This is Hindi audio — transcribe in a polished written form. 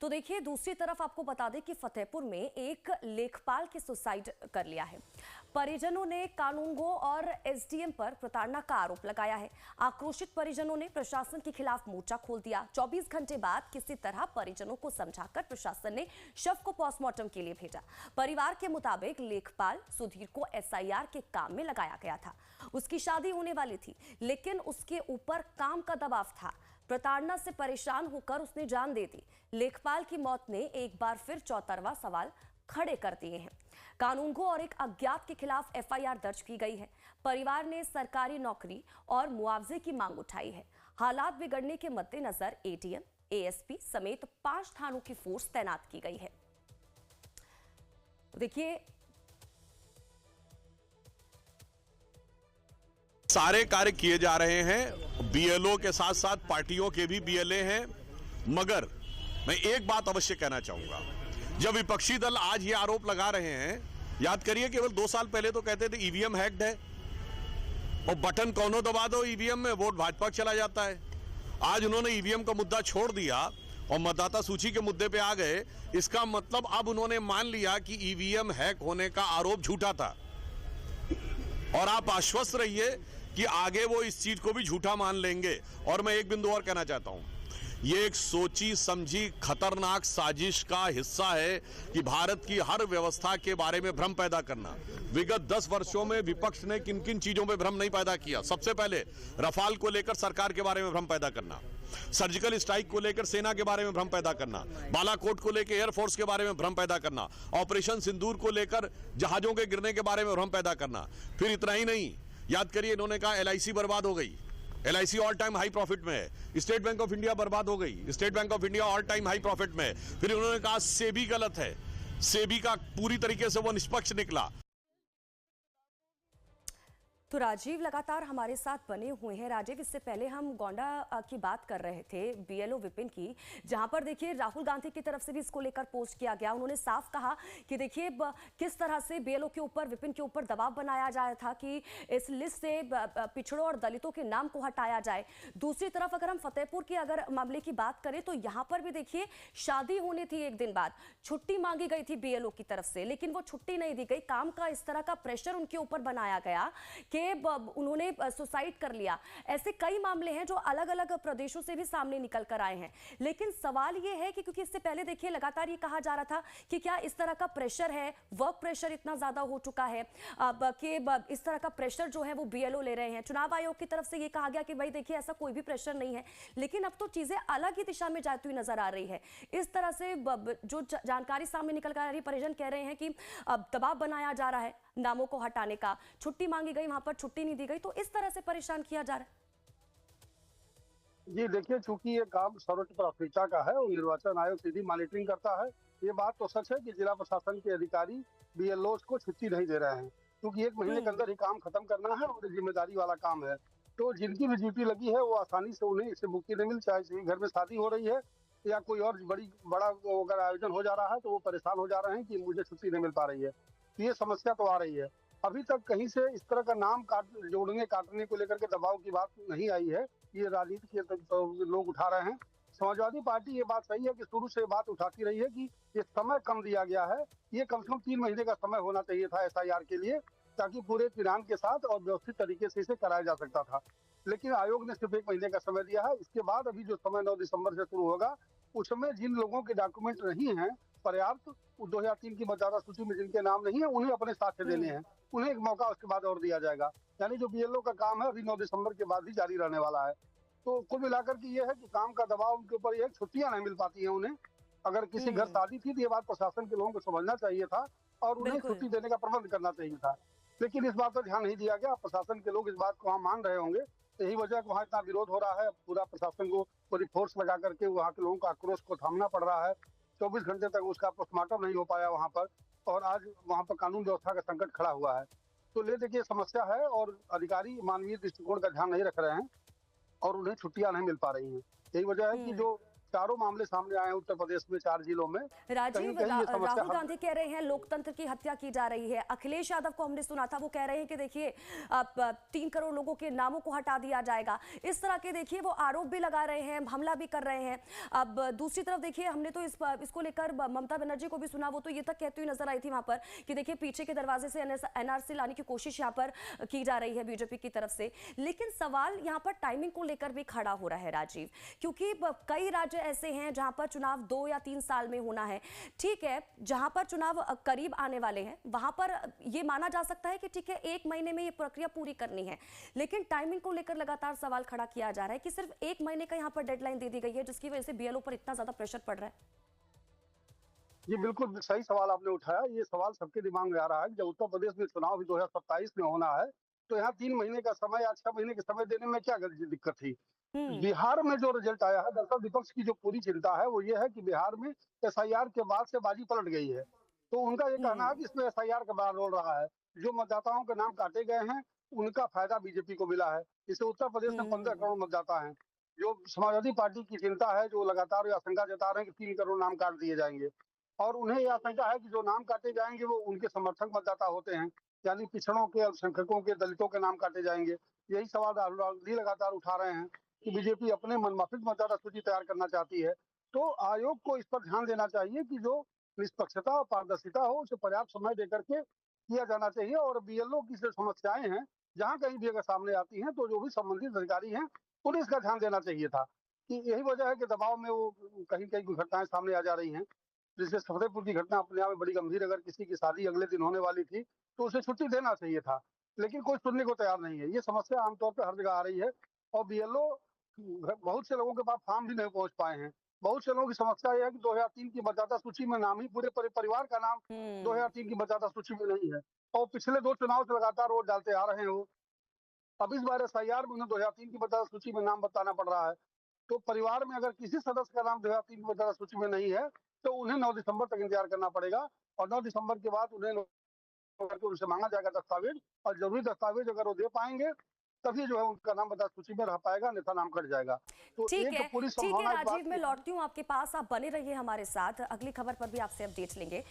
तो देखिए, दूसरी तरफ आपको बता दें कि फतेहपुर में एक लेखपाल की सुसाइड कर लिया है। परिजनों ने कानूनगो और एसडीएम पर प्रताड़ना का आरोप लगाया है। आक्रोशित परिजनों ने प्रशासन के खिलाफ मोर्चा खोल दिया। 24 घंटे बाद किसी तरह परिजनों को समझाकर प्रशासन ने शव को पोस्टमार्टम के लिए भेजा। परिवार के मुताबिक लेखपाल सुधीर को एसआईआर के काम में लगाया गया था। उसकी शादी होने वाली थी, लेकिन उसके ऊपर काम का दबाव था। प्रताड़ना से परेशान होकर उसने जान दे दी। लेखपाल की मौत ने एक बार फिर चौतरवा सवाल खड़े कर दिए हैं। कानूनगो और एक अज्ञात के खिलाफ एफआईआर दर्ज की गई है। परिवार ने सरकारी नौकरी और मुआवजे की मांग उठाई है। हालात बिगड़ने के मद्देनजर एडीएम, एएसपी समेत 5 थानों की फोर्स तैनात की गई है। देखिए, सारे कार्य किए जा रहे हैं। बीएलओ के साथ साथ पार्टियों के भी बीएलए हैं। मगर मैं एक बात अवश्य कहना चाहूंगा, जब विपक्षी दल आज ये आरोप लगा रहे हैं, याद करिए केवल 2 साल पहले तो कहते थे ईवीएम हैक्ड है और बटन कौनो दबा दो ईवीएम में वोट भाजपा का चला जाता है। आज उन्होंने ईवीएम का मुद्दा छोड़ दिया और मतदाता सूची के मुद्दे पे आ गए। इसका मतलब अब उन्होंने मान लिया कि ईवीएम हैक होने का आरोप झूठा था। और आप आश्वस्त रहिए कि आगे वो इस चीज को भी झूठा मान लेंगे। और मैं एक बिंदु और कहना चाहता हूं, ये एक सोची समझी खतरनाक साजिश का हिस्सा है कि भारत की हर व्यवस्था के बारे में भ्रम पैदा करना। विगत 10 वर्षों में विपक्ष ने किन किन चीजों में भ्रम नहीं पैदा किया। सबसे पहले रफाल को लेकर सरकार के बारे में भ्रम पैदा करना, सर्जिकल स्ट्राइक को लेकर सेना के बारे में भ्रम पैदा करना, बालाकोट को लेकर एयरफोर्स के बारे में भ्रम पैदा करना, ऑपरेशन सिंदूर को लेकर जहाजों के गिरने के बारे में भ्रम पैदा करना। फिर इतना ही नहीं, याद करिए इन्होंने कहा एलआईसी बर्बाद हो गई, LIC all time high profit में है। स्टेट बैंक ऑफ इंडिया बर्बाद हो गई, state bank of India all time high profit में है। फिर उन्होंने कहा सेबी गलत है, सेबी का पूरी तरीके से वो निष्पक्ष निकला। तो राजीव लगातार हमारे साथ बने हुए हैं। राजीव, इससे पहले हम गोंडा की बात कर रहे थे, बीएलओ विपिन की, जहां पर देखिए राहुल गांधी की तरफ से भी इसको लेकर पोस्ट किया गया। उन्होंने साफ कहा कि देखिए किस तरह से बीएलओ के ऊपर, विपिन के ऊपर दबाव बनाया जाया था कि इस लिस्ट से पिछड़ों और दलितों के नाम को हटाया जाए। दूसरी तरफ अगर हम फतेहपुर की अगर मामले की बात करें तो यहाँ पर भी देखिए शादी होनी थी, एक दिन बाद छुट्टी मांगी गई थी बीएलओ की तरफ से, लेकिन वो छुट्टी नहीं दी गई। काम का इस तरह का प्रेशर उनके ऊपर बनाया गया कि उन्होंने सुसाइड कर लिया। ऐसे कई मामले हैं जो अलग अलग प्रदेशों से भी सामने निकल कर आए हैं। लेकिन सवाल यह है कि क्योंकि इससे पहले देखिए लगातार ये कहा जा रहा था कि क्या इस तरह का प्रेशर है, वर्क प्रेशर इतना ज्यादा हो चुका है कि इस तरह का प्रेशर जो है वो बीएलओ ले रहे हैं। चुनाव आयोग की तरफ से ये कहा गया कि भाई देखिए ऐसा कोई भी प्रेशर नहीं है, लेकिन अब तो चीजें अलग ही दिशा में जाती हुई नजर आ रही है। इस तरह से जो जानकारी सामने निकल कर आ रही, परिजन कह रहे हैं कि दबाव बनाया जा रहा है नामों को हटाने का, छुट्टी मांगी गई, वहां पर छुट्टी नहीं दी गई, तो इस तरह से परेशान किया जा रहा है। जी देखिए, चूंकि ये काम सर्वोच्च प्राथमिकता का है और निर्वाचन आयोग सीधी मॉनिटरिंग करता है, ये बात तो सच है कि जिला प्रशासन के अधिकारी बीएलओ को छुट्टी नहीं दे रहे हैं, क्योंकि 1 महीने के अंदर ही काम खत्म करना है और जिम्मेदारी वाला काम है। तो जिनकी भी ड्यूटी लगी है वो आसानी से उन्हें इससे मुक्ति नहीं मिल, चाहे घर में शादी हो रही है या कोई और बड़ा अगर आयोजन हो जा रहा है तो वो परेशान हो जा रहे हैं कि मुझे छुट्टी नहीं मिल पा रही है। तो ये समस्या तो आ रही है। अभी तक कहीं से इस तरह का नाम जोड़ने काटने को लेकर के दबाव की बात नहीं आई है। ये राजनीति के तो लोग उठा रहे हैं। समाजवादी पार्टी ये बात सही है कि शुरू से बात उठाती रही है कि ये समय कम दिया गया है, ये कम से कम 3 महीने का समय होना चाहिए था एसआईआर के लिए, ताकि पूरे इत्मीनान के साथ और व्यवस्थित तरीके से इसे कराया जा सकता था। लेकिन आयोग ने सिर्फ 1 महीने का समय दिया है। इसके बाद अभी जो समय 9 दिसंबर से शुरू होगा, उसमें जिन लोगों के डॉक्यूमेंट नहीं है पर्याप्त, 2003 की मतदाता सूची में जिनके नाम नहीं है, उन्हें अपने साक्ष्य देने हैं, उन्हें एक मौका उसके बाद और दिया जाएगा। यानी जो बीएलओ का काम है अभी 9 दिसंबर के बाद ही जारी रहने वाला है। तो कुल मिलाकर के ये है कि काम का दबाव उनके ऊपर, ये छुट्टियां नहीं मिल पाती हैं उन्हें। अगर किसी घर शादी थी तो ये बात प्रशासन के लोगों को समझना चाहिए था और उन्हें छुट्टी देने का प्रबंध करना चाहिए था, लेकिन इस बात पर ध्यान नहीं दिया गया। प्रशासन के लोग इस बात को वहाँ मान रहे होंगे, यही वजह वहाँ इतना विरोध हो रहा है। पूरा प्रशासन को पूरी फोर्स लगा करके वहाँ के लोगों का आक्रोश को थामना पड़ रहा है। 24 घंटे तक उसका पोस्टमार्टम नहीं हो पाया वहाँ पर, और आज वहाँ पर कानून व्यवस्था का संकट खड़ा हुआ है। तो ले देखिए समस्या है और अधिकारी मानवीय दृष्टिकोण का ध्यान नहीं रख रहे हैं और उन्हें छुट्टियां नहीं मिल पा रही हैं। यही वजह है कि जो चारों मामले सामने आए हैं उत्तर प्रदेश में 4 जिलों में। राजीव, कहीं ये समस्या राहुल गांधी कह रहे हैं लोकतंत्र की हत्या की जा रही है। अखिलेश यादव को हमने सुना था, वो कह रहे हैं कि देखिए अब 3 करोड़ लोगों के नामों को हटा दिया जाएगा। इस तरह के देखिए वो आरोप भी लगा रहे हैं, हमला भी कर रहे हैं। अब दूसरी तरफ देखिए हमने तो इसको लेकर ममता बनर्जी को भी सुना, वो तो ये तक कहती हुई नजर आई थी वहां पर कि देखिए पीछे के दरवाजे से एनआरसी लाने की कोशिश यहाँ पर की जा रही है बीजेपी की तरफ से। लेकिन सवाल यहाँ पर टाइमिंग को लेकर भी खड़ा हो रहा है राजीव, क्योंकि कई राज्य ऐसे हैं जहां पर चुनाव 2 या 3 साल में होना है। ठीक है, जहां पर चुनाव करीब आने वाले हैं वहां पर यह माना जा सकता है कि ठीक है 1 महीने में ये प्रक्रिया पूरी करनी है, लेकिन टाइमिंग को लेकर लगातार सवाल खड़ा किया जा रहा है कि सिर्फ 1 महीने का यहां पर डेडलाइन दे दी गई है, जिसकी वजह से बीएलओ पर इतना ज्यादा प्रेशर पड़ रहा है। ये बिल्कुल सही सवाल आपने उठाया। ये सवाल सबके दिमाग में आ रहा है कि जब उत्तर प्रदेश में चुनाव भी 2027 में होना है, तो यहाँ 3 महीने का समय या 6 महीने के समय देने में क्या दिक्कत थी। बिहार में जो रिजल्ट आया है, दरअसल विपक्ष की जो पूरी चिंता है वो ये है कि बिहार में एसआईआर के बाद से बाजी पलट गई है। तो उनका ये कहना है कि इसमें एसआईआर का बड़ा रोल रहा है। जो मतदाताओं के नाम काटे गए हैं उनका फायदा बीजेपी को मिला है। इससे उत्तर प्रदेश में 15 करोड़ मतदाता हैं। जो समाजवादी पार्टी की चिंता है, जो लगातार ये आशंका जता रहे हैं कि 3 करोड़ नाम काट दिए जाएंगे, और उन्हें यह आशंका है कि जो नाम काटे जाएंगे वो उनके समर्थक मतदाता होते हैं, यानी पिछड़ों के, अल्पसंख्यकों के, दलितों के नाम काटे जाएंगे। यही सवाल राहुल गांधी लगातार उठा रहे हैं कि बीजेपी अपने मनमाफिक मतदाता सूची तैयार करना चाहती है। तो आयोग को इस पर ध्यान देना चाहिए कि जो निष्पक्षता और पारदर्शिता हो उसे पर्याप्त समय देकर के किया जाना चाहिए। और बीएलओ की जो समस्याएं हैं, जहां कहीं भी अगर सामने आती हैं, तो जो भी संबंधित अधिकारी हैं उन्हें इसका ध्यान देना चाहिए था। कि यही वजह है कि दबाव में वो कहीं कहीं घटनाएं सामने आ जा रही हैं। जैसे फतेहपुर की घटना अपने आप में बड़ी गंभीर, अगर किसी की शादी अगले दिन होने वाली थी तो उसे छुट्टी देना चाहिए था, लेकिन कोई सुनने को तैयार नहीं है। ये समस्या आमतौर पर हर जगह आ रही है, और बीएलओ बहुत से लोगों के पास फॉर्म भी नहीं पहुंच पाए हैं। बहुत से लोगों की समस्या यह है कि 2003 की मतदाता सूची में नाम ही, पूरे परिवार का नाम 2003 की मतदाता सूची में नहीं है, और पिछले 2 चुनाव से लगातार वोट डालते आ रहे हैं वो। अब इस बार एसआईआर में उन्हें 2003 की मतदाता सूची में नाम बताना पड़ रहा है। तो परिवार में अगर किसी सदस्य का नाम 2003 की मतदाता सूची में नहीं है तो उन्हें 9 दिसंबर तक इंतजार करना पड़ेगा, और 9 दिसंबर के बाद उन्हें उनसे मांगा जाएगा दस्तावेज, और जरूरी दस्तावेज अगर वो दे पाएंगे तभी जो है उनका नाम मतदाता सूची में रह पाएगा, अन्यथा नाम कट जाएगा। तो ठीक एक है, तो पूरी ठीक है संभावना राजीव, मैं लौटती हूँ आपके पास, आप बने रहिए हमारे साथ। अगली खबर पर भी आपसे अपडेट लेंगे।